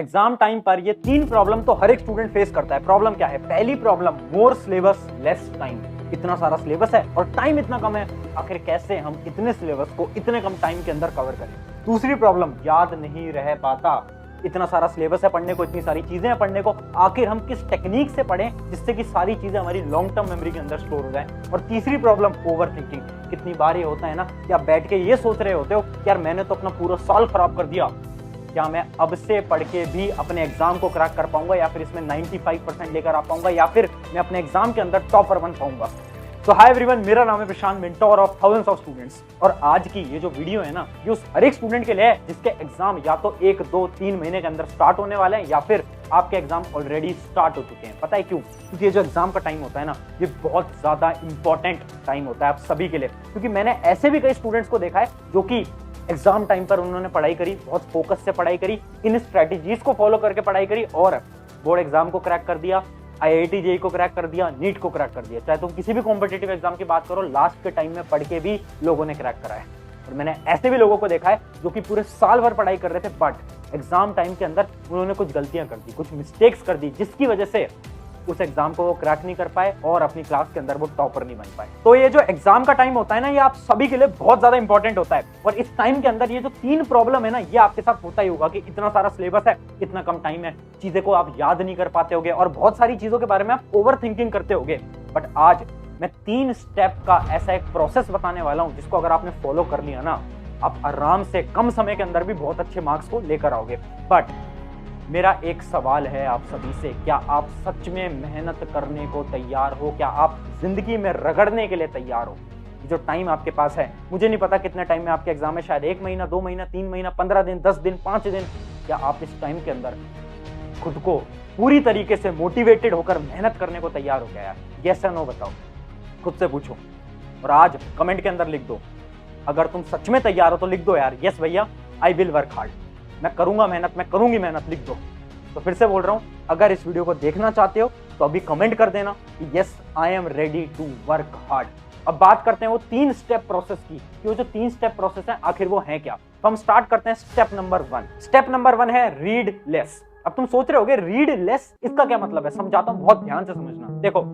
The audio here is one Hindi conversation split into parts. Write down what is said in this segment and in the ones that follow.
एग्जाम टाइम पर ये 3 प्रॉब्लम तो हर एक स्टूडेंट फेस करता है। प्रॉब्लम क्या है? पहली प्रॉब्लम, मोर सिलेबस लेस टाइम। इतना सारा सिलेबस है और टाइम इतना कम है, आखिर कैसे हम इतने सिलेबस को इतने कम टाइम के अंदर कवर करें। दूसरी प्रॉब्लम, याद नहीं रह पाता। इतना सारा सिलेबस है पढ़ने को, इतनी सारी चीजें हैं पढ़ने को, आखिर हम किस टेक्निक से पढ़ें जिससे कि सारी चीजें हमारी लॉन्ग टर्म मेमोरी के अंदर स्टोर हो जाए। और तीसरी प्रॉब्लम, ओवर थिंकिंग। कितनी बार ये होता है ना कि आप बैठ के ये सोच रहे होते हो कि यार मैंने तो अपना पूरा साल खराब कर दिया, क्या मैं अब से पढ़ के भी अपने एग्जाम को क्रैक कर पाऊंगा, या फिर इसमें 95% लेकर आ पाऊंगा, या फिर मैं अपने एग्जाम के अंदर टॉपर बन पाऊंगा। तो हाय एवरीवन, मेरा नाम है Prashant, mentor of thousands of students. और आज की ये जो वीडियो है ना, ये उस हर एक स्टूडेंट के लिए है जिसके एग्जाम या तो 1, 2, 3 महीने के अंदर स्टार्ट होने वाले हैं, या फिर आपके एग्जाम ऑलरेडी स्टार्ट हो चुके हैं। पता है क्यों? क्योंकि ये जो एग्जाम का टाइम होता है ना, ये बहुत ज्यादा इंपॉर्टेंट टाइम होता है आप सभी के लिए। क्योंकि मैंने ऐसे भी कई स्टूडेंट्स को देखा है जो कि एग्जाम टाइम पर उन्होंने पढ़ाई करी, बहुत फोकस से पढ़ाई करी, इन स्ट्रेटेजीज को फॉलो करके पढ़ाई करी और बोर्ड एग्जाम को क्रैक कर दिया, IIT JEE को क्रैक कर दिया, नीट को क्रैक कर दिया। चाहे तुम किसी भी कॉम्पिटिटिव एग्जाम की बात करो, लास्ट के टाइम में पढ़ के भी लोगों ने क्रैक करा है। और मैंने ऐसे भी लोगों को देखा है जो कि पूरे साल भर पढ़ाई कर रहे थे, बट एग्जाम टाइम के अंदर उन्होंने कुछ गलतियां कर दी, कुछ मिस्टेक्स कर दी, जिसकी वजह से उस एग्जाम को वो क्रैक नहीं कर पाए और अपनी क्लास के अंदर वो टॉपर नहीं बन पाए। तो ये जो एग्जाम का टाइम होता है ना, ये आप सभी के लिए बहुत ज्यादा इंपॉर्टेंट होता है। और इस टाइम के अंदर ये जो 3 प्रॉब्लम है ना, ये आपके साथ होता ही होगा कि इतना सारा सिलेबस है, इतना कम टाइम है, चीजें को आप याद नहीं कर पाते होगे और बहुत सारी चीजों के बारे में आप ओवर थिंकिंग करते होगे। बट आज मैं 3 स्टेप का ऐसा एक प्रोसेस बताने वाला हूं जिसको अगर आपने फॉलो कर लिया ना, आप आराम से कम समय के अंदर भी बहुत अच्छे मार्क्स को लेकर आओगे। बट मेरा एक सवाल है आप सभी से, क्या आप सच में मेहनत करने को तैयार हो? क्या आप जिंदगी में रगड़ने के लिए तैयार हो? जो टाइम आपके पास है, मुझे नहीं पता कितने टाइम में आपके एग्जाम है, शायद 1 महीना, 2 महीना, 3 महीना, 15 दिन, 10 दिन, 5 दिन। क्या आप इस टाइम के अंदर खुद को पूरी तरीके से मोटिवेटेड होकर मेहनत करने को तैयार हो गया यार? यस या नो बताओ, खुद से पूछो और आज कमेंट के अंदर लिख दो। अगर तुम सच में तैयार हो तो लिख दो यार, यस भैया आई विल वर्क हार्ड, मैं करूंगा मेहनत, मैं करूंगी मेहनत, लिख दो। तो फिर से बोल रहा हूं, अगर इस वीडियो को देखना चाहते हो तो अभी कमेंट कर देना कि yes I am ready to work hard. अब बात करते हैं वो 3 स्टेप प्रोसेस की, कि वो जो 3 स्टेप प्रोसेस है आखिर वो है क्या। तो हम स्टार्ट करते हैं स्टेप नंबर 1। स्टेप नंबर 1 है रीड लेस। अब तुम सोच रहे होगे रीड लेस, इसका क्या मतलब है? समझाता हूं, बहुत ध्यान से समझना। देखो,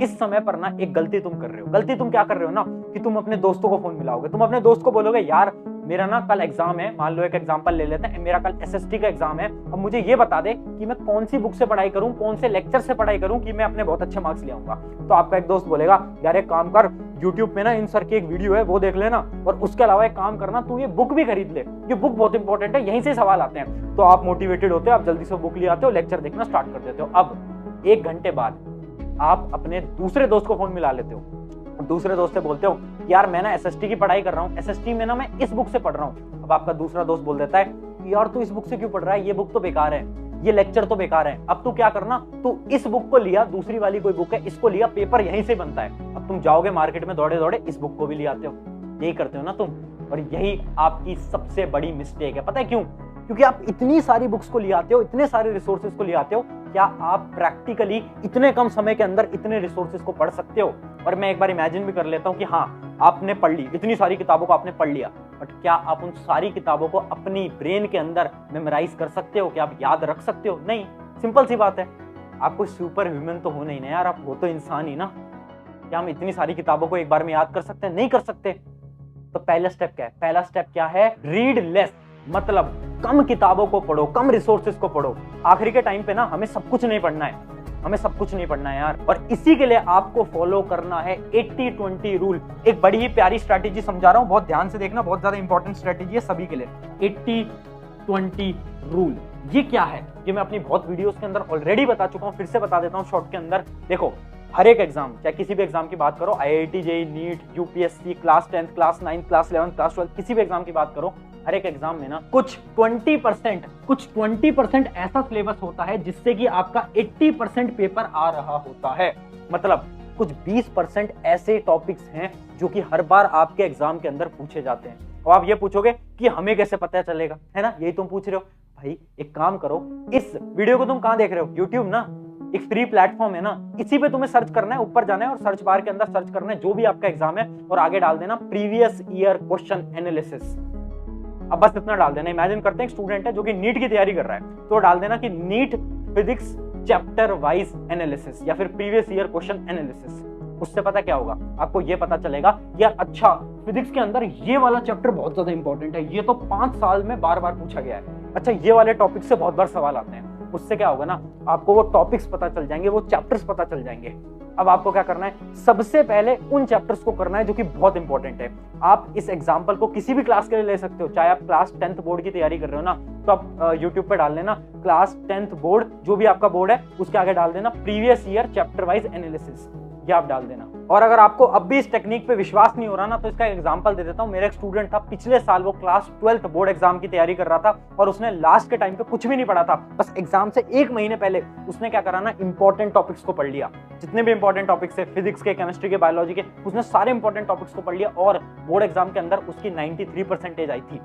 इस समय पर ना एक गलती तुम कर रहे हो। गलती तुम क्या कर रहे हो ना, कि तुम अपने दोस्तों को फोन मिलाओगे, तुम अपने दोस्त को बोलोगे यार मेरा ना कल एग्जाम है, मान लो एक एग्जांपल ले लेते हैं, मेरा कल SST का एग्जाम है, अब मुझे ये बता दे कि मैं कौन सी बुक से पढ़ाई करूं, कौन से लेक्चर से पढ़ाई करूं कि मैं अपने बहुत अच्छे मार्क्स ले आऊंगा। तो आपका एक दोस्त बोलेगा यार एक काम कर, YouTube पे ना इन सर की एक वीडियो है वो देख लेना, और उसके अलावा एक काम करना, तू ये बुक भी खरीद ले, ये बुक बहुत इंपॉर्टेंट है, यहीं से सवाल आते हैं। तो आप मोटिवेटेड होते हो, आप जल्दी से बुक ले आते हो, लेक्चर देखना स्टार्ट कर देते हो। अब 1 घंटे बाद आप अपने दूसरे दोस्त को फोन मिला लेते हो, दूसरे दोस्त से बोलते हो यार मैं ना SST की पढ़ाई कर रहा हूँ, SST में ना मैं इस बुक से पढ़ रहा हूँ। अब आपका दूसरा दोस्त बोल देता है यार तू इस बुक से क्यों पढ़ रहा है, ये बुक तो बेकार है, ये लेक्चर तो बेकार है। अब तू क्या करना, तू इस बुक को लिया, दूसरी वाली कोई बुक है इसको लिया, पेपर यहीं से बनता है। अब तुम जाओगे मार्केट में दौड़े दौड़े, इस बुक को भी ले आते हो। यही करते हो ना तुम, और यही आपकी सबसे बड़ी मिस्टेक है। पता है क्यों? क्योंकि आप इतनी सारी बुक्स को ले आते हो, इतने सारे रिसोर्सेज को ले आते हो, क्या आप प्रैक्टिकली इतने कम समय के अंदर इतने रिसोर्सेज को पढ़ सकते हो? और मैं एक बार इमेजिन भी कर लेता हूं कि हाँ आपने पढ़ ली, इतनी सारी किताबों को आपने पढ़ लिया, बट क्या आप उन सारी किताबों को अपनी ब्रेन के अंदर मेमोराइज कर सकते हो? क्या आप याद रख सकते हो? नहीं। सिंपल सी बात है, आप कोई सुपर ह्यूमन तो हो नहीं ना यार, आप वो तो इंसान ही ना। क्या हम इतनी सारी किताबों को एक बार में याद कर सकते हैं? नहीं कर सकते। तो पहला स्टेप क्या है? पहला स्टेप क्या है? रीड लेस, मतलब कम किताबों को पढ़ो, कम रिसोर्सेज को पढ़ो। आखिरी के टाइम पे ना हमें सब कुछ नहीं पढ़ना है, हमें सब कुछ नहीं पढ़ना है यार। और इसी के लिए आपको फॉलो करना है 80-20 रूल। एक बड़ी ही प्यारी स्ट्रैटेजी समझा रहा हूं, बहुत ध्यान से देखना, बहुत ज्यादा इंपॉर्टेंट स्ट्रैटेजी है सभी के लिए। 80-20 रूल ये क्या है? ये मैं अपनी बहुत वीडियोस के अंदर ऑलरेडी बता चुका हूं, फिर से बता देता हूं शॉर्ट के अंदर। देखो, हर एक एग्जाम, चाहे किसी भी एग्जाम की बात करो, IIT JEE, NEET, UPSC, class 10, class 9, class 11, class 12, किसी भी एग्जाम की बात करो, हर एक एग्जाम में ना कुछ 20% ऐसा सिलेबस होता है जिससे कि आपका 80% पेपर आ रहा होता है। मतलब कुछ 20% ऐसे टॉपिक्स हैं जो कि हर बार आपके एग्जाम के अंदर पूछे जाते हैं। और आप ये पूछोगे कि हमें कैसे पता चलेगा, है ना? यही तुम पूछ रहे हो। भाई एक काम करो, इस वीडियो को तुम कहां देख रहे हो? YouTube ना, एक फ्री प्लेटफॉर्म है ना, इसी पे तुम्हें सर्च करना है, ऊपर जाना है और सर्च बार के अंदर सर्च करना है जो भी आपका एग्जाम है, और आगे डाल देना प्रीवियस ईयर क्वेश्चन एनालिसिस। अब बस इतना डाल देना, इमेजिन करते हैं एक स्टूडेंट है जो कि नीट की तैयारी कर रहा है, तो डाल देना कि NEET physics chapter wise analysis या फिर प्रीवियस ईयर क्वेश्चन एनालिसिस। उससे पता क्या होगा, आपको ये पता चलेगा यार अच्छा फिजिक्स के अंदर ये वाला चैप्टर बहुत ज्यादा इंपॉर्टेंट है, ये तो 5 साल में बार बार पूछा गया है, अच्छा ये वाले टॉपिक से बहुत बार सवाल आते हैं। उससे क्या होगा ना, आपको वो टॉपिक्स पता चल जाएंगे, वो चैप्टर्स पता चल जाएंगे। अब आपको क्या करना है, सबसे पहले उन चैप्टर्स को करना है जो कि बहुत इंपॉर्टेंट है। आप इस एग्जांपल को किसी भी क्लास के लिए ले सकते हो, चाहे आप क्लास 10th बोर्ड की तैयारी कर रहे हो ना, तो आप यूट्यूब पे डाल लेना क्लास 10th बोर्ड, जो भी आपका बोर्ड है उसके आगे डाल देना previous year chapter wise analysis, ये आप डाल देना। और अगर आपको अब भी इस टेक्निक पे विश्वास नहीं हो रहा ना, तो इसका एग्जांपल दे देता हूँ। मेरा एक स्टूडेंट था, पिछले साल वो क्लास 12th बोर्ड एग्जाम की तैयारी कर रहा था और उसने लास्ट के टाइम पे कुछ भी नहीं पढ़ा था, बस एग्जाम से 1 महीने पहले उसने क्या करा ना, इंपॉर्टेंट टॉपिक्स को पढ़ लिया। जितने भी इंपॉर्टेंट टॉपिक्स है, फिजिक्स के, केमिस्ट्री के, बायोलॉजी के, उसने सारे इंपॉर्टेंट टॉपिक्स को पढ़ लिया और बोर्ड एग्जाम के अंदर उसकी 93% आई थी।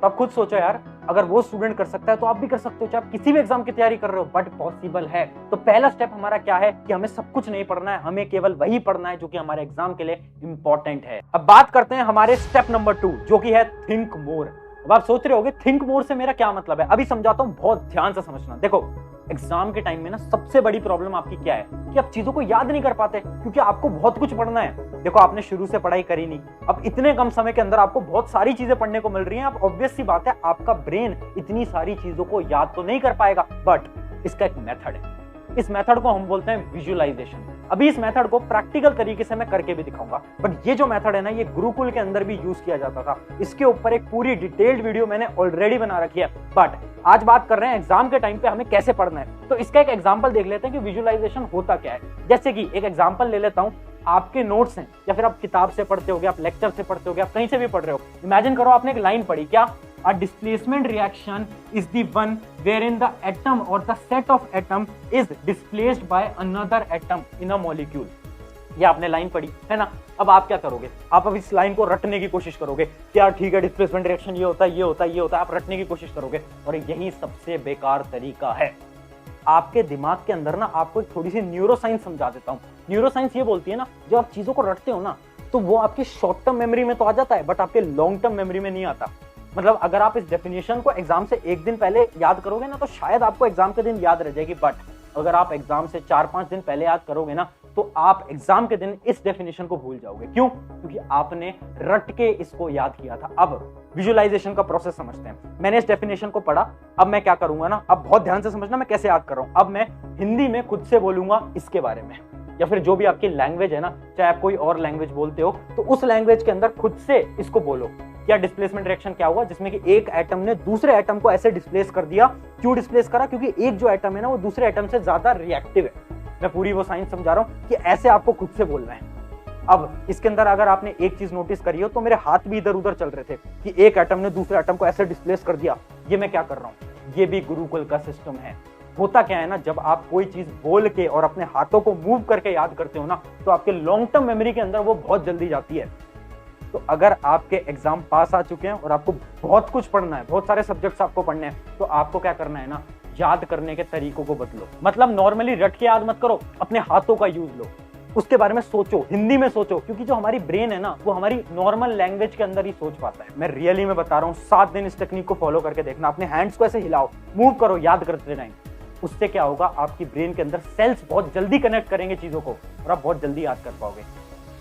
तो आप खुद सोचो यार, अगर वो स्टूडेंट कर सकता है तो आप भी कर सकते हो, चाहे आप किसी भी एग्जाम की तैयारी कर रहे हो, बट पॉसिबल है। तो पहला स्टेप हमारा क्या है कि हमें सब कुछ नहीं पढ़ना है, हमें केवल वही पढ़ना है जो कि हमारे एग्जाम के लिए इंपॉर्टेंट है। अब बात करते हैं हमारे स्टेप नंबर 2, जो कि है थिंक मोर। अब आप सोच रहे होगे थिंक मोर से मेरा क्या मतलब है, अभी समझाता हूं, बहुत ध्यान से समझना। देखो एग्जाम के टाइम में ना सबसे बड़ी प्रॉब्लम आपकी क्या है कि आप चीजों को याद नहीं कर पाते, क्योंकि आपको बहुत कुछ पढ़ना है। देखो आपने शुरू से पढ़ाई करी नहीं, अब इतने कम समय के अंदर आपको बहुत सारी चीजें पढ़ने को मिल रही हैं। अब ऑब्वियस सी बात है आपका ब्रेन इतनी सारी चीजों को याद तो नहीं कर पाएगा, बट इसका एक मेथड है। इस मेथड को हम बोलते हैं विजुअलाइजेशन। अभी इस मेथड को प्रैक्टिकल तरीके से मैं करके भी दिखाऊंगा, बट ये जो मेथड है ना, ये गुरुकुल के अंदर भी यूज किया जाता था। इसके ऊपर एक पूरी डिटेल्ड वीडियो मैंने ऑलरेडी बना रखी है, बट आज बात कर रहे हैं एग्जाम के टाइम पे हमें कैसे पढ़ना है। तो इसका एक एग्जांपल देख लेते हैं कि विजुअलाइजेशन होता क्या है। जैसे कि एक एग्जांपल ले लेता हूं, आपके नोट्स हैं या फिर आप किताब से पढ़ते होगे, आप लेक्चर से पढ़ते होगे, आप कहीं से भी पढ़ रहे हो। इमेजिन करो आपने एक लाइन पढ़ी, क्या, a displacement reaction is the one wherein the atom or the set of atom is displaced by another atom in a molecule। ये आपने लाइन पढ़ी है ना। अब आप क्या करोगे, आप अब इस लाइन को रटने की कोशिश करोगे कि यार ठीक है डिस्प्लेसमेंट रिएक्शन ये होता है, ये होता है, ये होता है, आप रटने की कोशिश करोगे। और यही सबसे बेकार तरीका है। आपके दिमाग के अंदर ना आपको एक थोड़ी सी न्यूरोसाइंस समझा देता हूँ। न्यूरोसाइंस ये बोलती है ना, जब आप चीजों को रटते हो ना, तो वो आपकी शॉर्ट टर्म मेमोरी में तो आ जाता है, बट आपके लॉन्ग टर्म मेमोरी में नहीं आता। मतलब अगर आप इस डेफिनेशन को एग्जाम से 1 दिन पहले याद करोगे ना, तो शायद आपको एग्जाम के दिन याद रह जाएगी, बट अगर आप एग्जाम से 4-5 दिन पहले याद करोगे ना, तो आप एग्जाम के दिन इस डेफिनेशन को भूल जाओगे। क्यों? क्योंकि आपने रट के इसको याद किया था। अब विजुअलाइजेशन का प्रोसेस समझते हैं। मैंने इस डेफिनेशन को पढ़ा, अब मैं क्या करूंगा ना, अब बहुत ध्यान से समझना मैं कैसे याद कर रहा हूं। अब मैं हिंदी में खुद से बोलूंगा इसके बारे में, या फिर जो भी आपकी लैंग्वेज है ना, चाहे आप कोई और लैंग्वेज बोलते हो, तो उस लैंग्वेज के अंदर खुद से इसको बोलो। क्या डिस्प्लेसमेंट रिएक्शन क्या हुआ, जिसमें कि एक एटम ने दूसरे एटम को ऐसे डिस्प्लेस कर दिया। क्यों डिस्प्लेस करा? क्योंकि एक जो एटम है ना, वो दूसरे एटम से ज्यादा रिएक्टिव है। मैं पूरी वो साइंस समझा रहा हूं कि ऐसे आपको खुद से बोलना है। अब इसके अंदर अगर आपने एक चीज नोटिस करी हो, तो मेरे हाथ भी इधर उधर चल रहे थे कि एक एटम ने दूसरे एटम को ऐसे डिस्प्लेस कर दिया। ये मैं क्या कर रहा हूं, ये भी गुरुकुल का सिस्टम है। होता क्या है ना, जब आप कोई चीज बोल के और अपने हाथों को मूव करके याद करते हो ना, तो आपके लॉन्ग टर्म मेमोरी के अंदर वो बहुत जल्दी जाती है। तो अगर आपके एग्जाम पास आ चुके हैं और आपको बहुत कुछ पढ़ना है, बहुत सारे सब्जेक्ट्स आपको पढ़ने हैं, तो आपको क्या करना है ना, याद करने के तरीकों को बदलो। मतलब नॉर्मली रट के याद मत करो, अपने हाथों का यूज लो, उसके बारे में सोचो, हिंदी में सोचो, क्योंकि जो हमारी ब्रेन है ना, वो हमारी नॉर्मल लैंग्वेज के अंदर ही सोच पाता है। मैं रियली में बता रहा हूँ, 7 दिन इस टेक्निक को फॉलो करके देखना। अपने हैंड्स को ऐसे हिलाओ, मूव करो याद करते टाइम। उससे क्या होगा, आपकी ब्रेन के अंदर सेल्स बहुत जल्दी कनेक्ट करेंगे चीजों को और आप बहुत जल्दी याद कर पाओगे।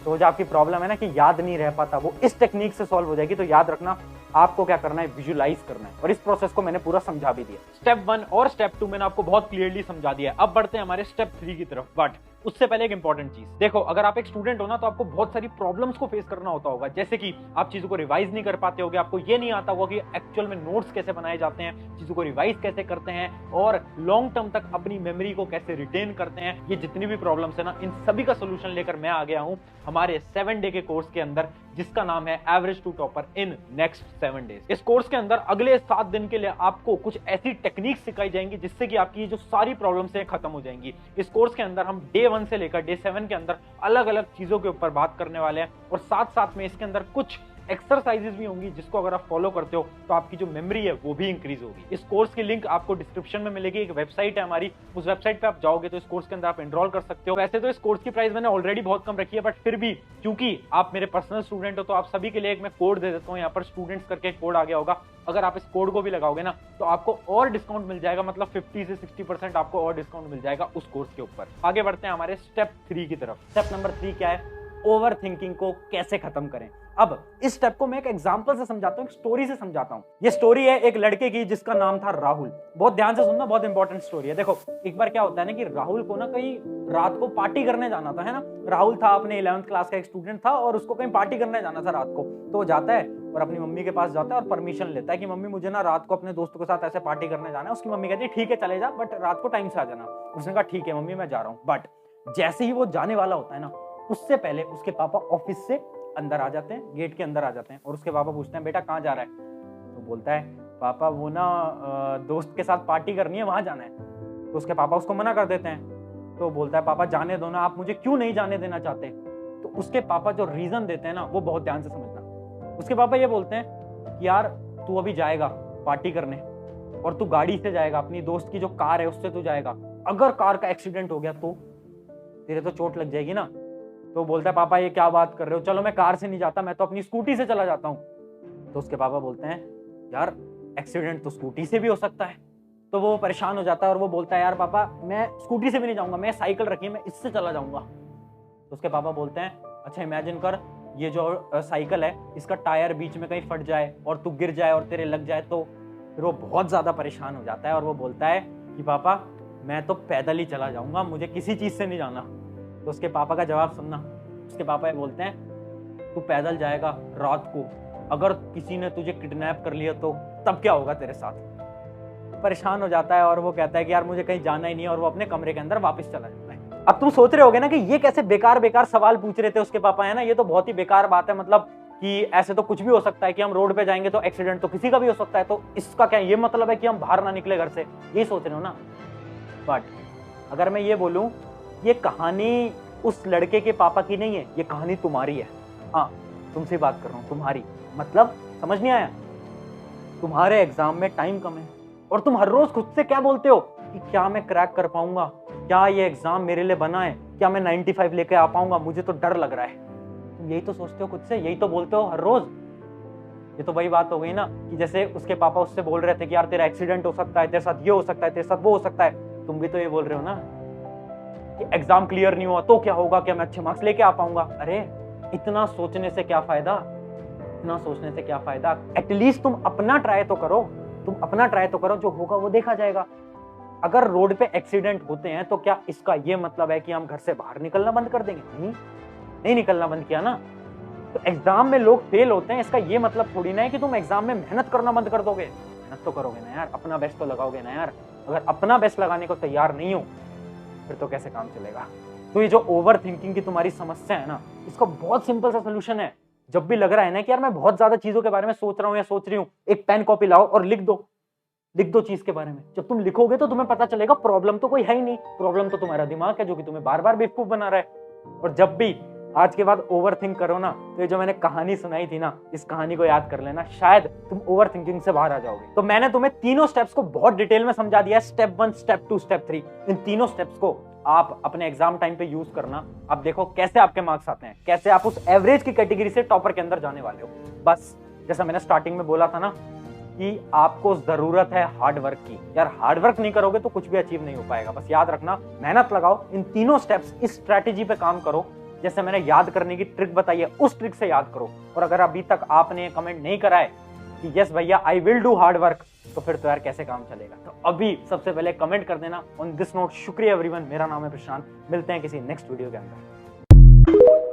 तो जो आपकी प्रॉब्लम है ना कि याद नहीं रह पाता, वो इस टेक्निक से सॉल्व हो जाएगी। तो याद रखना, आपको क्या करना है, विजुअलाइज करना है। और इस प्रोसेस को मैंने पूरा समझा भी दिया। स्टेप 1 और स्टेप 2 मैंने आपको बहुत क्लियरली समझा दिया। अब बढ़ते हैं हमारे स्टेप 3 की तरफ। बट उससे पहले एक इंपॉर्टेंट चीज देखो, अगर आप एक स्टूडेंट हो ना, तो आपको बहुत सारी प्रॉब्लम्स को फेस करना होता होगा। जैसे कि आप चीजों को रिवाइज नहीं कर पाते होगे, आपको ये नहीं आता होगा कि एक्चुअल में नोट्स कैसे बनाए जाते हैं, चीजों को रिवाइज कैसे करते हैं और लॉन्ग टर्म तक अपनी मेमोरी को कैसे रिटेन करते हैं। ये जितनी भी प्रॉब्लम्स है ना, इन सभी का सोल्यूशन लेकर मैं आ गया हूं हमारे 7 डे के कोर्स के अंदर, जिसका नाम है average to topper in next 7 days. इस कोर्स के अंदर अगले 7 दिन के लिए आपको कुछ ऐसी टेक्निक सिखाई जाएंगी जिससे कि आपकी जो सारी प्रॉब्लम्स हैं खत्म हो जाएंगी। इस कोर्स के अंदर हम डे 1 से लेकर डे 7 के अंदर अलग अलग चीजों के ऊपर बात करने वाले हैं और साथ साथ में इसके अंदर कुछ एक्सरसाइजेस भी होंगी जिसको अगर आप फॉलो करते हो तो आपकी जो मेमोरी है वो भी इंक्रीज होगी। इस कोर्स की लिंक आपको डिस्क्रिप्शन में मिलेगी, एक वेबसाइट है हमारी, उस वेबसाइट पे आप जाओगे तो इस कोर्स के अंदर आप एनरोल कर सकते हो। वैसे तो इस कोर्स की प्राइस मैंने ऑलरेडी बहुत कम रखी है, बट फिर भी क्योंकि आप मेरे पर्सनल स्टूडेंट हो तो आप सभी के लिए एक मैं कोड दे देता हूँ, यहाँ पर स्टूडेंट्स करके कोड आ गया होगा। अगर आप इस कोड को भी लगाओगे ना तो आपको और डिस्काउंट मिल जाएगा, मतलब 50 से 60% आपको और डिस्काउंट मिल जाएगा उस कोर्स के ऊपर। आगे बढ़ते हैं हमारे स्टेप 3 की तरफ। स्टेप नंबर 3 क्या है? ओवर थिंकिंग को कैसे खत्म करें। अब इस स्टेप को मैं एक एग्जांपल से समझाता हूँ, एक स्टोरी से समझाता हूँ। ये स्टोरी है एक लड़के की जिसका नाम था राहुल। बहुत ध्यान से सुनना, बहुत इंपॉर्टेंट स्टोरी है। देखो एक बार क्या होता है ना कि राहुल को ना कहीं रात को पार्टी करने जाना था, है ना। राहुल था अपने 11th क्लास का एक स्टूडेंट था और उसको कहीं पार्टी करने जाना था रात को। तो वो जाता है और अपनी मम्मी के पास जाता है और परमिशन लेता है कि मम्मी मुझे ना रात को अपने दोस्तों के साथ ऐसे पार्टी करने जाना है। उसकी मम्मी कहती है ठीक है चले जा, बट रात को टाइम से आ जाना। उसने कहा ठीक है मम्मी मैं जा रहा हूँ। बट जैसे ही वो जाने वाला होता है ना, उससे पहले उसके पापा ऑफिस से अंदर आ जाते हैं, गेट के अंदर आ जाते हैं और उसके पापा पूछते हैं बेटा कहाँ जा रहा है? तो बोलता है पापा वो ना दोस्त के साथ पार्टी करनी है, वहां जाना है। तो उसके पापा उसको मना कर देते हैं। तो बोलता है पापा जाने दो ना, आप मुझे क्यों नहीं जाने देना चाहते? तो उसके पापा जो रीजन देते हैं ना वो बहुत ध्यान से समझना। उसके पापा ये बोलते हैं कि यार तू अभी जाएगा पार्टी करने और तू गाड़ी से जाएगा, अपनी दोस्त की जो कार है उससे तू जाएगा, अगर कार का एक्सीडेंट हो गया तो तेरे तो चोट लग जाएगी ना। तो बोलता है पापा ये क्या बात कर रहे हो, चलो मैं कार से नहीं जाता, मैं तो अपनी स्कूटी से चला जाता हूँ। तो उसके पापा बोलते हैं यार एक्सीडेंट तो स्कूटी से भी हो सकता है। तो वो परेशान हो जाता है और वो बोलता है यार पापा मैं स्कूटी से भी नहीं जाऊंगा, मैं साइकिल रखी है मैं इससे चला जाऊंगा। तो उसके पापा बोलते हैं अच्छा इमेजिन कर ये जो साइकिल है इसका टायर बीच में कहीं फट जाए और तू गिर जाए और तेरे लग जाए तो। फिर वो बहुत ज्यादा परेशान हो जाता है और वो बोलता है कि पापा मैं तो पैदल ही चला जाऊंगा, मुझे किसी चीज से नहीं जाना। तो उसके पापा का जवाब सुनना। उसके पापा ये बोलते हैं तू पैदल जाएगा रात को, अगर किसी ने तुझे किडनैप कर लिया तो तब क्या होगा तेरे साथ? परेशान हो जाता है और वो कहता है कि यार मुझे कहीं जाना ही नहीं, और वो अपने कमरे के अंदर वापस चला जाता है। अब तुम सोच रहे होगे ना कि ये कैसे बेकार बेकार सवाल पूछ रहे थे उसके पापा, है ना। ये तो बहुत ही बेकार बात है, मतलब कि ऐसे तो कुछ भी हो सकता है कि हम रोड पे जाएंगे तो एक्सीडेंट तो किसी का भी हो सकता है, तो इसका क्या ये मतलब है कि हम बाहर ना निकले घर से, ये सोच रहे हो ना। बट अगर मैं ये बोलूं ये कहानी उस लड़के के पापा की नहीं है, ये कहानी तुम्हारी है। हाँ तुमसे बात कर रहा हूँ, तुम्हारी। मतलब समझ नहीं आया? तुम्हारे एग्जाम में टाइम कम है और तुम हर रोज खुद से क्या बोलते हो कि क्या मैं क्रैक कर पाऊंगा, क्या ये एग्जाम मेरे लिए बना है, क्या मैं 95 लेके आ पाऊंगा, मुझे तो डर लग रहा है। तुम यही तो सोचते हो खुद से, यही तो बोलते हो हर रोज। ये तो वही बात हो गई ना कि जैसे उसके पापा उससे बोल रहे थे कि यार तेरा एक्सीडेंट हो सकता है, तेरे साथ ये हो सकता है, तेरे साथ वो हो सकता है। तुम भी तो ये बोल रहे हो ना कि एग्जाम क्लियर नहीं हुआ तो क्या होगा, क्या मैं अच्छे मार्क्स लेके आ पाऊंगा। अरे इतना सोचने से क्या फायदा, इतना सोचने से क्या फायदा। एटलीस्ट तुम अपना ट्राई तो करो, तुम अपना ट्राई तो करो, जो होगा वो देखा जाएगा। अगर रोड पे एक्सीडेंट होते हैं तो क्या इसका ये मतलब है कि हम घर से बाहर निकलना बंद कर देंगे? नहीं निकलना बंद किया ना। तो एग्जाम में लोग फेल होते हैं, इसका ये मतलब थोड़ी ना है कि तुम एग्जाम में मेहनत करना बंद कर दोगे। मेहनत तो करोगे ना यार, अपना बेस्ट तो लगाओगे ना यार। अगर अपना बेस्ट लगाने को तैयार नहीं हो फिर तो कैसे काम चलेगा। तो ये जो ओवर थिंकिंग की तुम्हारी समस्या है ना, इसका बहुत सिंपल सा सोल्यूशन है। जब भी लग रहा है ना कि यार मैं बहुत ज्यादा चीजों के बारे में सोच रहा हूँ या सोच रही हूँ, एक पेन कॉपी लाओ और लिख दो चीज के बारे में। जब तुम लिखोगे तो तुम्हें पता चलेगा प्रॉब्लम तो कोई है ही नहीं, प्रॉब्लम तो तुम्हारा दिमाग है जो कि तुम्हें बार बार बेवकूफ बना रहा है। और जब भी आज के बाद ओवर थिंक करो ना, तो ये जो मैंने कहानी सुनाई थी ना, इस कहानी को याद कर लेना, शायद तुम ओवर थिंकिंग से बाहर आ जाओगे। तो मैंने तुम्हें तीनों स्टेप्स को बहुत डिटेल में समझा दिया है, स्टेप 1, स्टेप 2, स्टेप 3। इन तीनों स्टेप्स को आप अपने एग्जाम टाइम पे यूज करना। अब देखो कैसे आपके मार्क्स आते हैं, कैसे आप उस एवरेज की कैटेगरी से टॉपर के अंदर जाने वाले हो। बस जैसा मैंने स्टार्टिंग में बोला था ना कि आपको जरूरत है हार्ड वर्क की। यार हार्ड वर्क नहीं करोगे तो कुछ भी अचीव नहीं हो पाएगा। बस याद रखना, मेहनत लगाओ, इन तीनों स्टेप्स, इस स्ट्रैटेजी पे काम करो। जैसे मैंने याद करने की ट्रिक बताई है, उस ट्रिक से याद करो। और अगर अभी तक आपने कमेंट नहीं करा है कि यस भैया I will do hard work, तो फिर तो यार कैसे काम चलेगा। तो अभी सबसे पहले कमेंट कर देना। ऑन दिस नोट, शुक्रिया एवरीवन, मेरा नाम है प्रशांत। मिलते हैं किसी नेक्स्ट वीडियो के अंदर।